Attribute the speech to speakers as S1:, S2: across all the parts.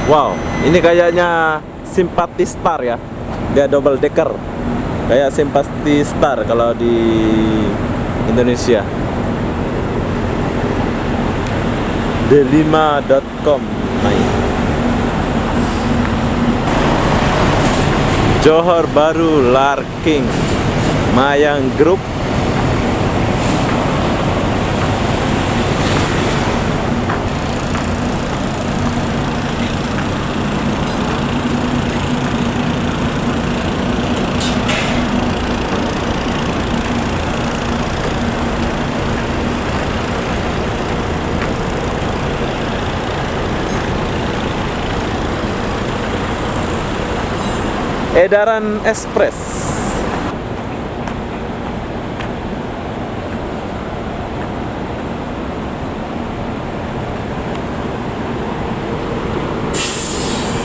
S1: Wow, ini kayaknya Simpati Star ya. Dia double decker. Kayak Simpati Star kalau di Indonesia. delima.com. Johor Bahru Larking Mayang Group. Edaran Express.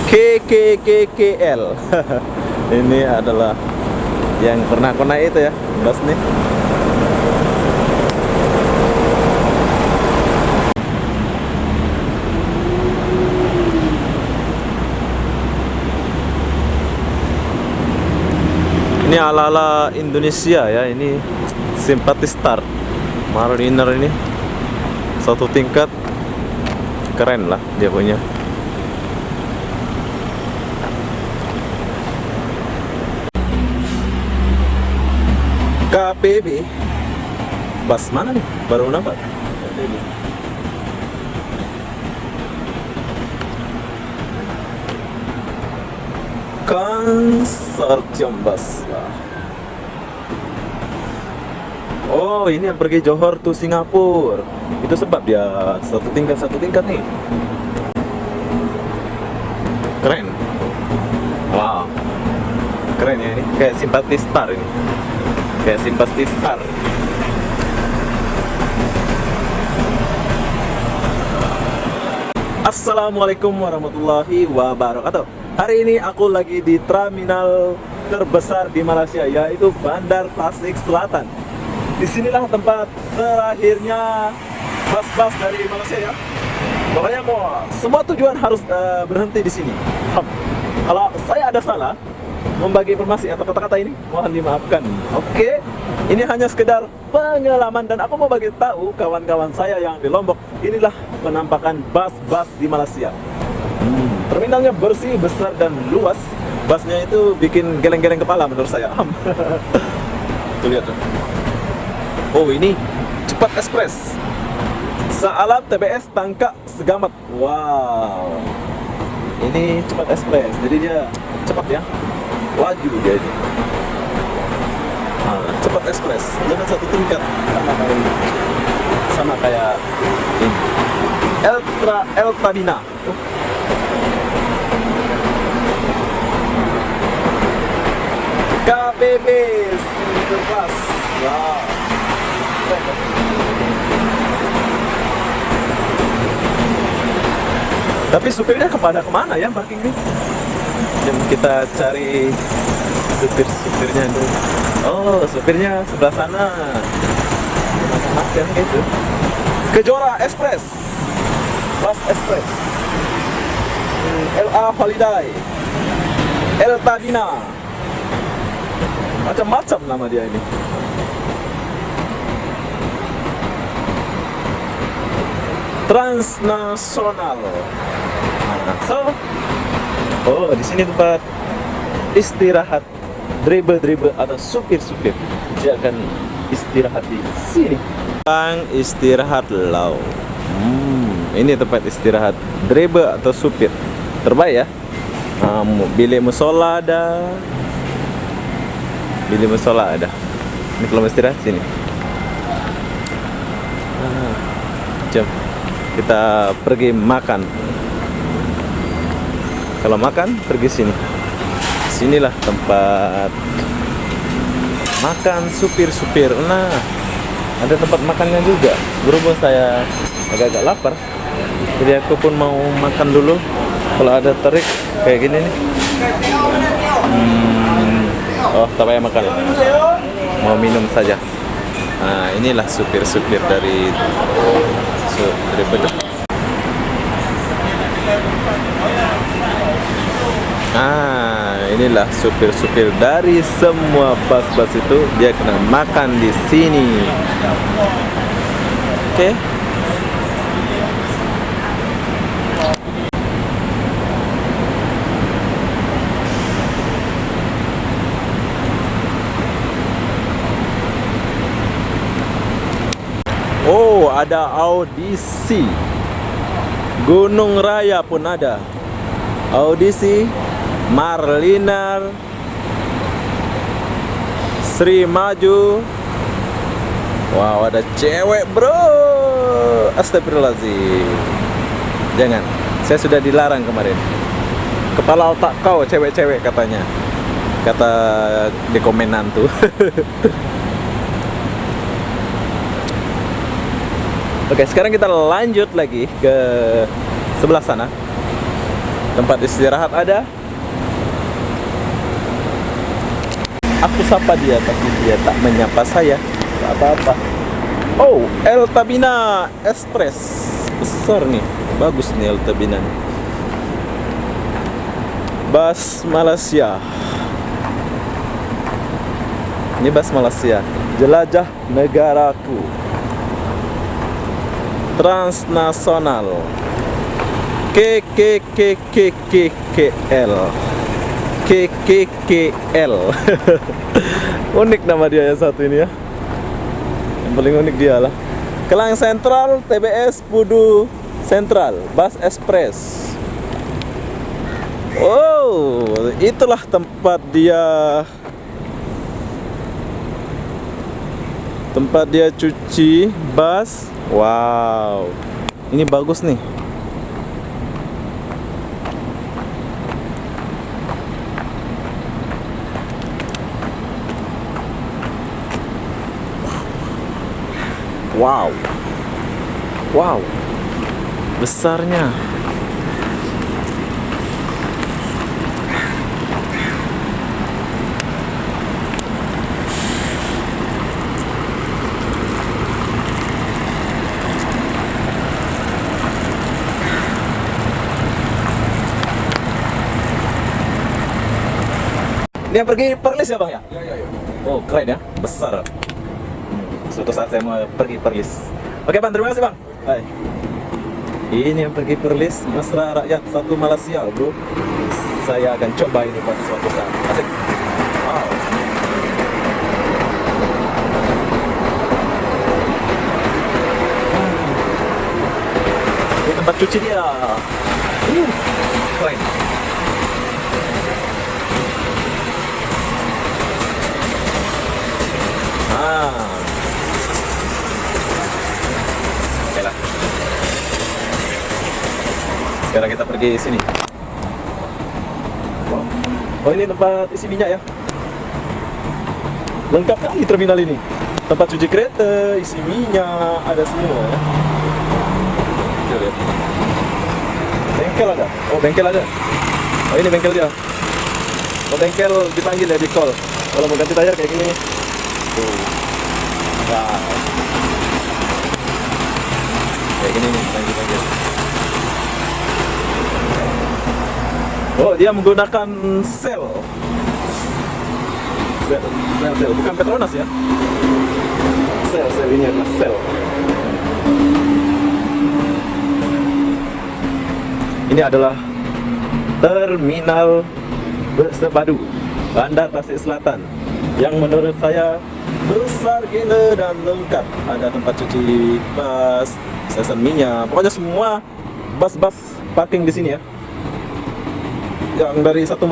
S1: KKKKL. Ini adalah yang pernah aku naik itu ya, bus nih. Ini ala-ala Indonesia ya, ini Simpati Star Mariner ini satu tingkat, keren lah dia punya. KPB, bus mana nih? Baru nampak. KPB. Konsorsium bus. Oh, ini yang pergi Johor to Singapura. Itu sebab dia satu tingkat nih. Keren. Wow. Keren ya ini. Kayak Simpati Star ini. Kayak Simpati Star. Assalamualaikum warahmatullahi wabarakatuh. Hari ini aku lagi di terminal terbesar di Malaysia, yaitu Bandar Tasik Selatan. Disinilah tempat terakhirnya bus-bus dari Malaysia ya. Pokoknya semua tujuan harus berhenti di sini. Kalau saya ada salah membagi informasi atau kata-kata ini, mohon dimaafkan. Oke, ini hanya sekedar pengalaman dan aku mau bagi tahu kawan-kawan saya yang di Lombok. Inilah penampakan bus-bus di Malaysia. Terminalnya bersih, besar dan luas. Busnya itu bikin geleng-geleng kepala menurut saya. Tuh lihat tuh. Oh, ini cepat ekspres. Sealat TBS Tangkak Segamat. Wow. Ini cepat ekspres. Jadi dia cepat ya. Laju dia ini. Cepat ekspres dengan satu tingkat sama kayak ini. Eltradina. KBB Sinterbus. Wow. Tapi supirnya kemana ya parking ini? Dan kita cari supirnya dulu. Oh, supirnya sebelah sana. Makan gitu. Kejora Express. Bus Express. LA Holiday. Eltadina. Macam-macam nama dia ini. Transnasional. Oh, di sini tempat istirahat driver atau supir-supir. Dia akan istirahat di sini. Istirahat lau. Ini tempat istirahat driver atau supir terbaik ya. Bilik musola ada. Bilik musola ada. Ini kalau mau istirahat sini. Jom kita pergi makan. Kalau makan pergi sini. Sinilah tempat makan supir-supir. Nah, ada tempat makannya juga. Berhubung saya agak-agak lapar, jadi aku pun mau makan dulu. Kalau ada terik kayak gini nih. Oh, tak payah makan. Mau minum saja. Nah, inilah supir-supir dari beduk. Inilah supir-supir dari semua bus-bus itu, dia kena makan di sini. Oke. Oh, ada audisi. Gunung Raya pun ada. Audisi Marlina Sri Maju. Wow, ada cewek, bro. Astagfirullahaladzim. Jangan. Saya sudah dilarang kemarin. Kepala otak kau cewek-cewek katanya. Kata di komenan tuh. Oke, sekarang kita lanjut lagi ke sebelah sana. Tempat istirahat ada. Aku sapa dia, tapi dia tak menyapa saya. Tak apa-apa. Oh, El Tabina Express. Besar nih, bagus nih El Tabina. Bus Malaysia. Ini bus Malaysia. Jelajah negaraku. Transnasional. KKKKKL. KKKL. Unik nama dia yang satu ini ya. Yang paling unik dia lah. Kelang Sentral TBS Pudu Sentral Bus Express. Oh, itulah tempat dia. Tempat dia cuci bus. Wow, ini bagus nih. Wow, wow, besarnya. Ini yang pergi Perlis ya bang ya? Iya. Oh keren ya, besar. Suatu saat saya mau pergi Perlis. Oke bang, terima kasih bang. Hai. Ini yang pergi Perlis, Mesra Rakyat satu Malaysia bro. Saya akan coba ini pada suatu saat. Asik. Wow. Ini tempat cuci dia. Keren. Oke lah. Sekarang kita pergi sini. Oh ini tempat isi minyak ya. Lengkap kan di terminal ini. Tempat cuci kereta, isi minyak, ada semua. Kita lihat. Bengkel ada. Oh bengkel ada. Oh ini bengkel dia. Oh bengkel dipanggil ya, di call. Kalau mau ganti tayar kayak gini. Wow. Kayak gini nih, panggil. Oh, dia menggunakan sel. Sel. Bukan Petronas ya. Sel ini adalah sel. Ini adalah Terminal Bersepadu Bandar Tasik Selatan, yang menurut saya besar gila dan lengkap. Ada tempat cuci bus, stesen minyak, pokoknya semua bus-bus parking di sini ya. Yang dari satu.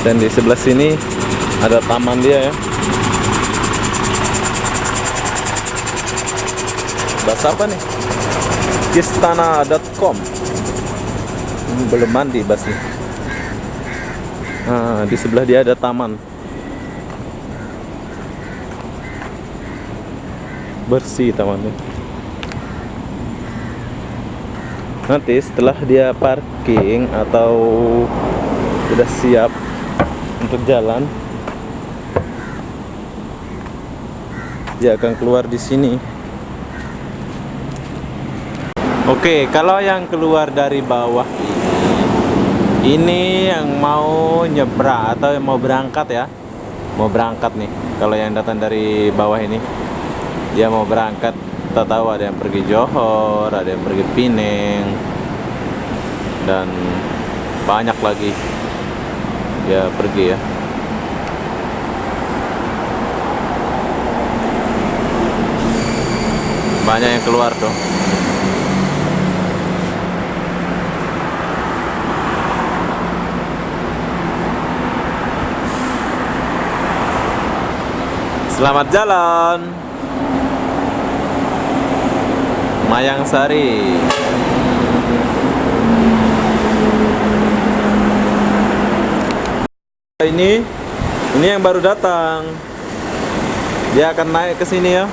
S1: Dan di sebelah sini ada taman dia ya. Bus apa nih? Kistana.com. Belum mandi busnya. Nah, di sebelah dia ada taman. Bersih tamannya. Nanti setelah dia parking atau sudah siap untuk jalan, dia akan keluar di sini. Oke, kalau yang keluar dari bawah ini yang mau nyebrang atau yang mau berangkat ya, mau berangkat nih. Kalau yang datang dari bawah ini, dia mau berangkat. Kita tahu ada yang pergi Johor, ada yang pergi Pineng, dan banyak lagi dia pergi ya. Banyak yang keluar tuh. Selamat jalan, Mayang Sari. Ini yang baru datang. Dia akan naik ke sini ya.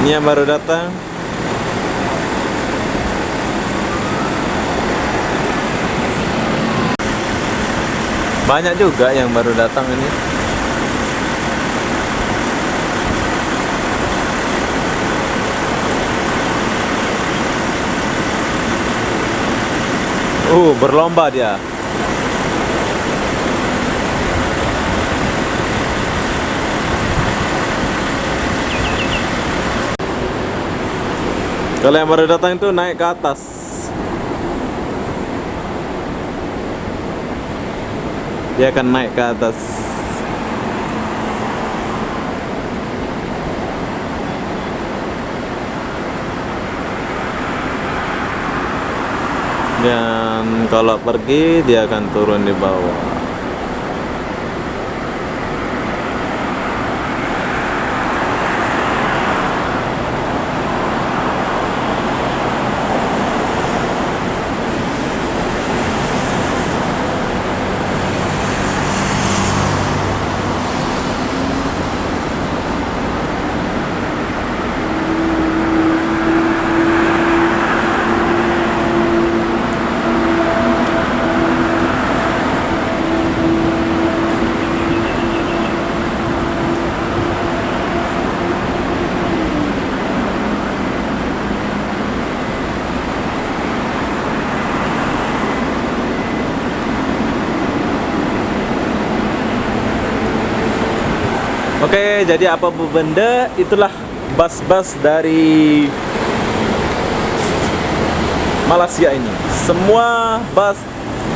S1: Ini yang baru datang. Banyak juga yang baru datang ini. Berlomba dia. Kalau yang baru datang itu naik ke atas. Dia akan naik ke atas. Dan kalau pergi dia akan turun di bawah. Oke, jadi apa benda itulah bus-bus dari Malaysia ini. Semua bus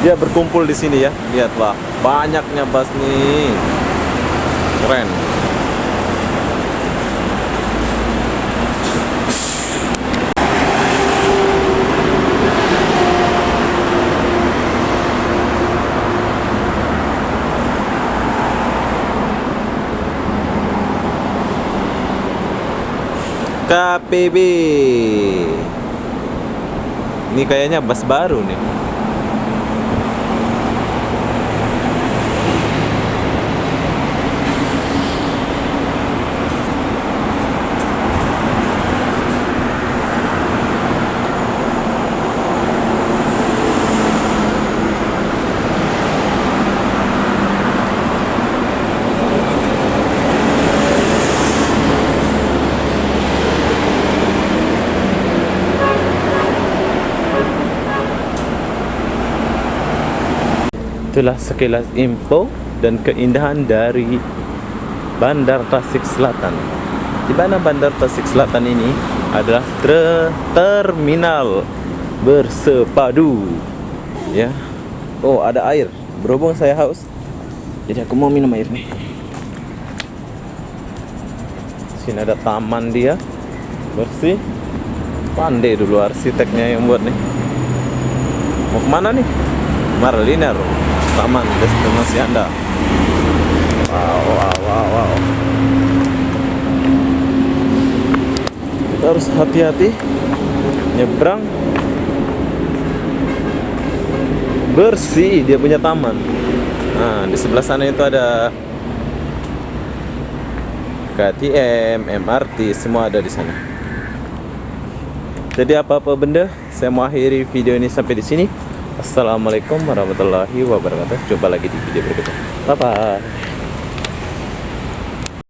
S1: dia berkumpul di sini ya. Lihatlah, banyaknya bus nih. Keren. KPB. Ini kayaknya bus baru nih. Itulah sekilas info dan keindahan dari Bandar Tasik Selatan. Di mana Bandar Tasik Selatan ini adalah terminal bersepadu. Ya. Oh, ada air. Berhubung saya haus, jadi aku mau minum air nih. Sini ada taman dia. Bersih. Pandai dulu arsiteknya yang buat nih. Mau kemana nih? Marliner. Taman destinasi Anda. Wow. Kita harus hati-hati nyebrang. Bersih dia punya taman. Nah, di sebelah sana itu ada KTM, MRT, semua ada di sana. Jadi apa-apa benda, saya mau akhiri video ini sampai di sini. Assalamualaikum warahmatullahi wabarakatuh. Jumpa lagi di video berikutnya. Bye bye.